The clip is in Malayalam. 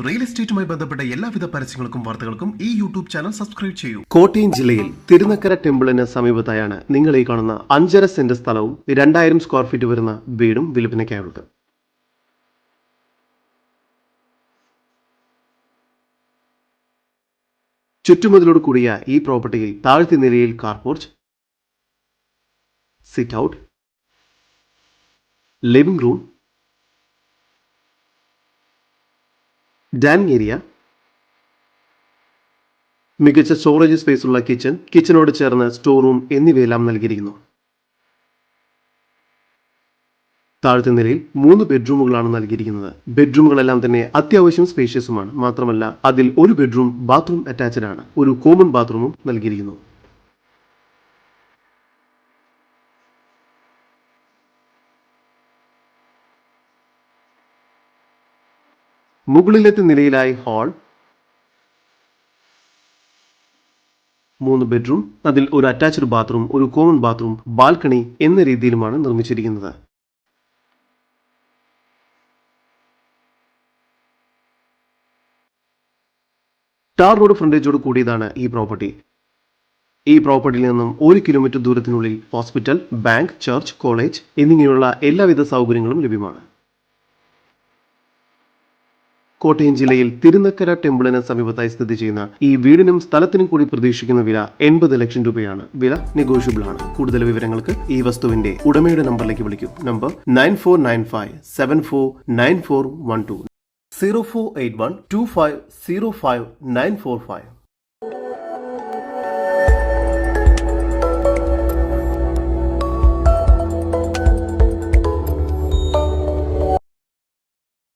റിയൽ എസ്റ്റേറ്റുമായി ബന്ധപ്പെട്ട എല്ലാവിധ പരസ്യങ്ങൾക്കും വാർത്തകൾക്കും ഈ യൂട്യൂബ് ചാനൽ സബ്സ്ക്രൈബ് ചെയ്യൂ. കോട്ടയം ജില്ലയിൽ തിരുനക്കര ടെമ്പിളിന് സമീപത്തായാണ് നിങ്ങൾ ഈ കാണുന്ന 5.5 സെന്റ് സ്ഥലവും 2000 സ്ക്വയർ ഫീറ്റ് വരുന്ന വീടും വിൽപ്പനയ്ക്കായുള്ളത്. ചുറ്റുമതിലോട് കൂടിയ ഈ പ്രോപ്പർട്ടിയിൽ താഴ്ത്തി നിലയിൽ car porch, sit out, living room, dining area, മികച്ച സ്റ്റോറേജ് സ്പേസ് ഉള്ള കിച്ചനോട് ചേർന്ന് സ്റ്റോർ റൂം എന്നിവയെല്ലാം നൽകിയിരിക്കുന്നു. താഴത്തെ നിലയിൽ 3 ബെഡ്റൂമുകളാണ് നൽകിയിരിക്കുന്നത്. ബെഡ്റൂമുകളെല്ലാം തന്നെ അത്യാവശ്യം സ്പേഷ്യസുമാണ്. മാത്രമല്ല അതിൽ ഒരു ബെഡ്റൂം ബാത്റൂം അറ്റാച്ച്ഡ് ആണ്. ഒരു കോമൺ ബാത്റൂമും നൽകിയിരിക്കുന്നു. മുകളിലത്തെ നിലയിലായി ഹാൾ, 3 ബെഡ്റൂം, അതിൽ ഒരു അറ്റാച്ച്ഡ് ബാത്റൂം, ഒരു കോമൺ ബാത്റൂം, ബാൽക്കണി എന്ന രീതിയിലുമാണ് നിർമ്മിച്ചിരിക്കുന്നത്. ടാർ റോഡ് ഫ്രണ്ടേജോട് കൂടിയതാണ് ഈ പ്രോപ്പർട്ടി. ഈ പ്രോപ്പർട്ടിയിൽ നിന്നും 1 കിലോമീറ്റർ ദൂരത്തിനുള്ളിൽ ഹോസ്പിറ്റൽ, ബാങ്ക്, ചർച്ച്, കോളേജ് എന്നിങ്ങനെയുള്ള എല്ലാവിധ സൗകര്യങ്ങളും ലഭ്യമാണ്. കോട്ടയം ജില്ലയിൽ തിരുനക്കര ടെമ്പിളിന് സമീപത്തായി സ്ഥിതി ചെയ്യുന്ന ഈ വീടിനും സ്ഥലത്തിനും കൂടി പ്രതീക്ഷിക്കുന്ന വില 80 ലക്ഷം രൂപയാണ്. വില നെഗോഷ്യബിൾ ആണ്. കൂടുതൽ വിവരങ്ങൾക്ക് ഈ വസ്തുവിന്റെ ഉടമയുടെ നമ്പറിലേക്ക് വിളിക്കും. നമ്പർ 9495749412 048125059445.